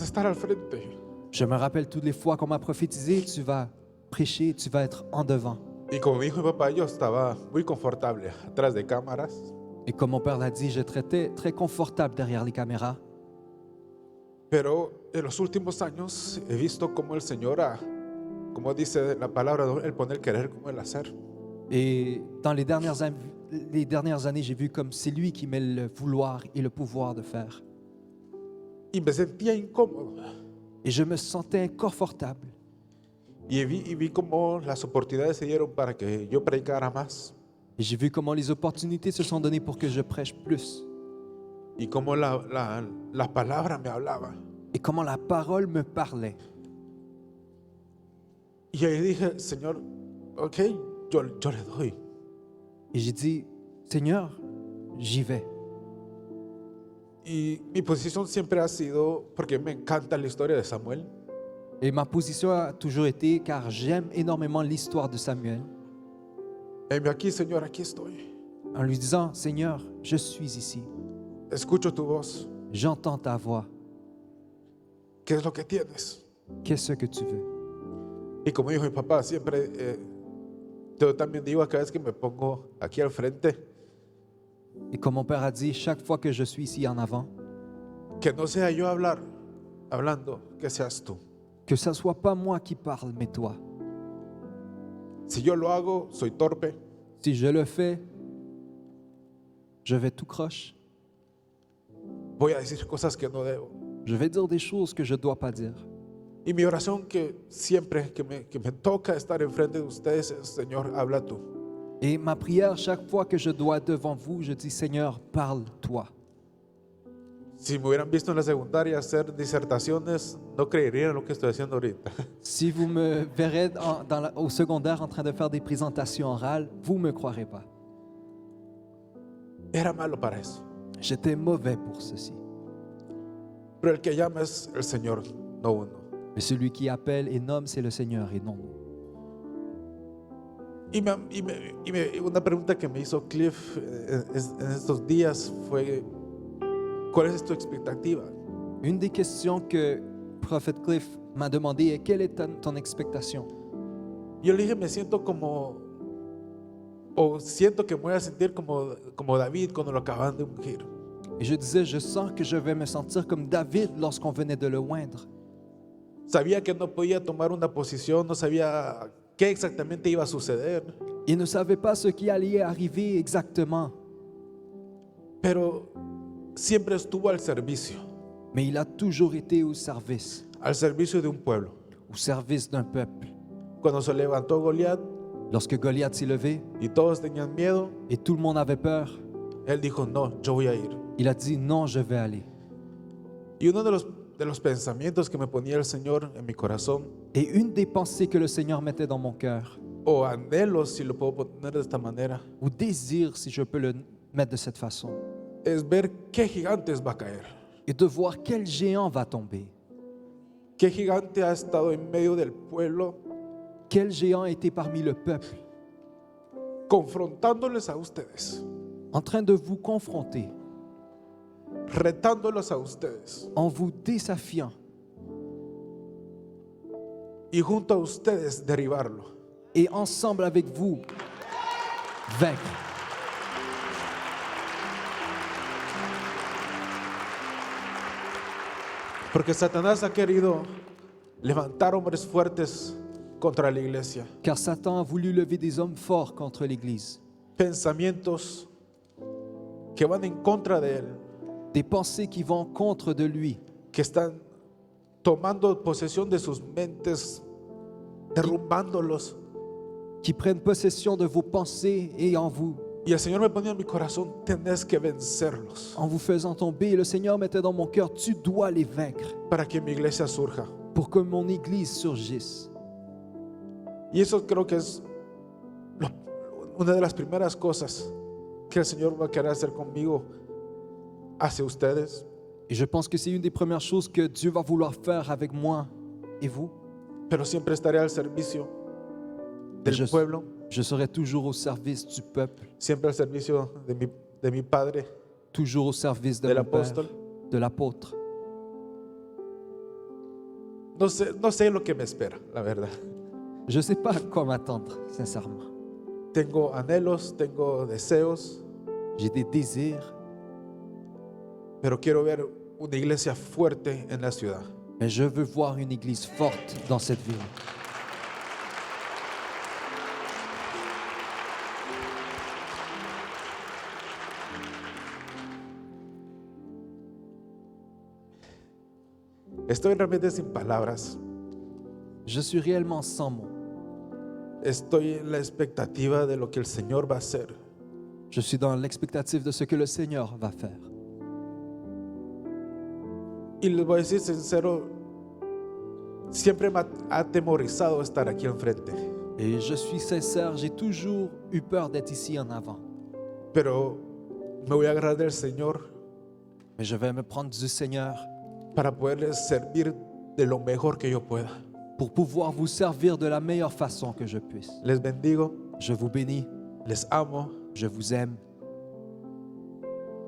estar al frente. Je me rappelle toutes les fois qu'on m'a prophétisé, tu vas prêcher, tu vas être en devant. Y como me dijo mi papá, yo estaba muy confortable atrás de cámaras. Et comme mon père l'a dit, je traitais très confortable derrière les caméras. Pero en los últimos años he visto cómo el Señor, como dice la palabra, el poner el querer como el hacer. Et dans les dernières années, j'ai vu comme c'est lui qui met le vouloir et le pouvoir de faire. Y me sentía incómodo. Et je me sentais inconfortable. Y vi cómo las oportunidades se dieron para que yo predicara más. Et j'ai vu comment les opportunités se sont données pour que je prêche plus. Y cómo la palabra me hablaba. Et comment la parole me parlait. Y ahí dije, Señor, ok, yo le doy. Et j'ai dit, Seigneur, j'y vais. Y mi posición siempre ha sido, porque me encanta la historia de Samuel, Et ma position a toujours été, car j'aime énormément l'histoire de Samuel, heme aquí, Señor, aquí estoy. en lui disant, Seigneur, je suis ici. Escucho tu voz. J'entends ta voix. ¿Qué es lo que tienes? Qu'est-ce que tu veux? Y como dijo mi papá, siempre, yo también digo cada vez que me pongo aquí al frente, Et comme mon père a dit, chaque fois que je suis ici en avant, que no sea yo hablando, que seas tú. que ce ne soit pas moi qui parle, mais toi. Si yo lo hago, soy torpe. Si je le fais, je vais tout croche. Voy a decir cosas que no debo. Je vais dire des choses que je ne dois pas dire. Y mi oración que siempre que me toca estar enfrente de ustedes es, Señor, habla tú. Et ma prière, chaque fois que je dois être devant vous, je dis, Seigneur, parle-toi. Si me hubieran visto en la secundaria hacer disertaciones, no creerían lo que estoy haciendo ahorita. Si vous me verrez au secondaire en train de faire des présentations orales, vous ne me croirez pas. Era malo para eso. J'étais mauvais pour ceci. Pero el que llama es el Señor, no uno. Mais celui qui appelle et nomme, c'est le Seigneur et non nous. Una pregunta que me hizo Cliff en estos días fue, ¿cuál es tu expectativa? Une des questions que Prophète Cliff m'a demandé est quelle est ton expectation? Yo le dije, me siento siento que me voy a sentir como David cuando lo acaban de ungir. Et je disais, je sens que je vais me sentir comme David lorsqu'on venait de le oindre. Sabía que no podía tomar una posición, no sabía qué exactamente iba a suceder, Il ne savait pas ce qui allait arriver exactement, pero siempre estuvo al servicio mais il a toujours été au service de un pueblo. d'un peuple. Cuando se levantó Goliat Lorsque Goliath s'est levé y todos tenían miedo, et tout le monde avait peur, él dijo, no, yo voy a ir. il a dit non, je vais aller. Y uno de de los pensamientos que me ponía el Señor en mi corazón, Et une des pensées que le Seigneur mettait dans mon cœur, o anhelos, si lo puedo poner de esta manera, ou désir, si je peux le mettre de cette façon, es ver qué gigantes va a caer. et de voir quel géant va tomber. ¿Qué gigante ha estado en medio del pueblo, Quel géant était parmi le peuple, confrontándoles a ustedes, en train de vous confronter, retándolos a ustedes, en vous désafiant, y junto a ustedes derribarlo? et ensemble avec vous, vaincre? Porque Satanás ha querido levantar hombres fuertes contra la iglesia. Car Satan a voulu lever des hommes forts contre l'Église, Pensamientos que van en contra de él, des pensées qui vont contre de lui, que están tomando posesión de sus mentes, derrumbándolos. qui prennent possession de vos pensées et Y el Señor me ponía en mi corazón, tenés que vencerlos en vous faisant tomber. Et le Seigneur mettait dans mon cœur, tu dois les vaincre para que mi iglesia surja. pour que mon Église surgisse. Y eso creo que es una de las primeras cosas que el Señor va a querer hacer conmigo hacia ustedes. Et je pense que c'est une des premières choses que Dieu va vouloir faire avec moi et vous. Pero siempre estaré al servicio del Je- pueblo, Je serai toujours au service du peuple, siempre al servicio de mi Padre, toujours au service de del mon Père, apóstol. de l'apôtre. No sé lo que me espera, la verdad. Je ne sais pas à quoi m'attendre, sincèrement. Tengo anhelos, tengo deseos, J'ai des désirs, pero quiero ver una iglesia fuerte en la ciudad. mais je veux voir une Église forte dans cette ville. Estoy realmente sin palabras. Je suis réellement sans mots. Estoy en la expectativa de lo que el Señor va a hacer. Je suis dans l'expectative de ce que le Seigneur va faire. Y les voy a decir sincero, siempre me ha atemorizado estar aquí enfrente. Et je suis sincère, j'ai toujours eu peur d'être ici en avant. Pero me voy a agarrar del Señor Mais je vais me prendre du Seigneur para poderles servir de lo mejor que yo pueda. pour pouvoir vous servir de la meilleure façon que je puisse. Les bendigo, Je vous bénis, les amo je vous aime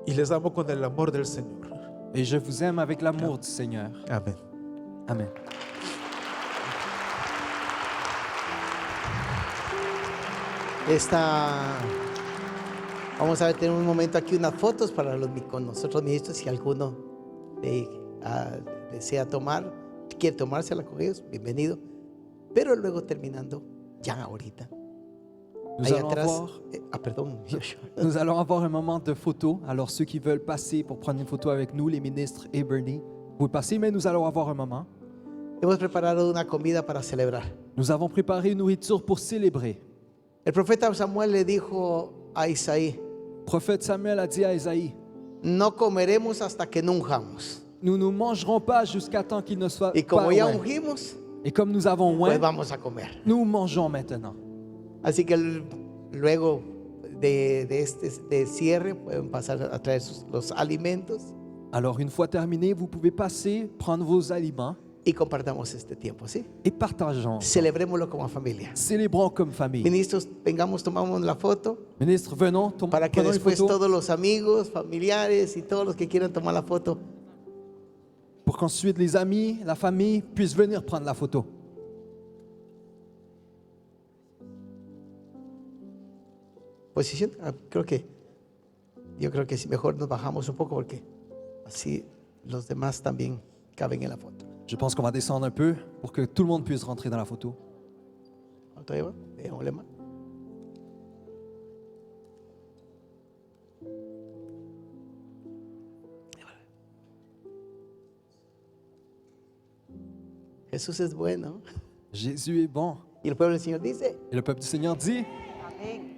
y les amo con el amor del Señor. et je vous aime avec l'amour du Seigneur. Amén. Amen. Vamos a tener un momento aquí unas fotos para con nosotros ministros. Si alguno desea quiere tomársela con ellos, bienvenido. Pero luego terminando, ya ahorita. Nous Ahí allons atrás, avoir perdón, Joshua. Nous allons avoir un moment de photo. Alors, ceux qui veulent passer pour prendre une photo avec nous, les ministres et Bernie, vous pouvez passer, mais nous allons avoir un moment. Hemos preparado una comida para celebrar. Nous avons préparé une nourriture pour célébrer. El profeta Samuel le dijo a Isaí: Le prophète Samuel a dit à Isaïe, no comeremos hasta que no unjamos. nous ne mangerons pas jusqu'à temps qu'il ne soit Y pas como ya oint. ungimos, Et comme nous avons pues oint, vamos a comer. nous mangeons maintenant. Así que luego de cierre pueden pasar a traer los alimentos Alors, une fois terminé, vous pouvez passer, prendre vos aliments y compartamos este tiempo, ¿sí? et partageons. Celebrémoslo como familia. Célébrons comme famille. Ministros, tomamos la foto Ministre, venons, para que prenons une después photo todos los amigos, familiares y todos los que quieran tomar la foto pour qu'ensuite les amis, la famille puissent venir prendre la photo. posición. Yo creo que si mejor nos bajamos un poco porque así los demás también caben en la foto. Je pense qu'on va descendre un peu pour que tout le monde puisse rentrer dans la photo. ¿Cuánto lleva? Démosle más. Jesús es bueno. Jésus est bon. Y el pueblo del Señor dice: Et le peuple du Seigneur dit, Amén.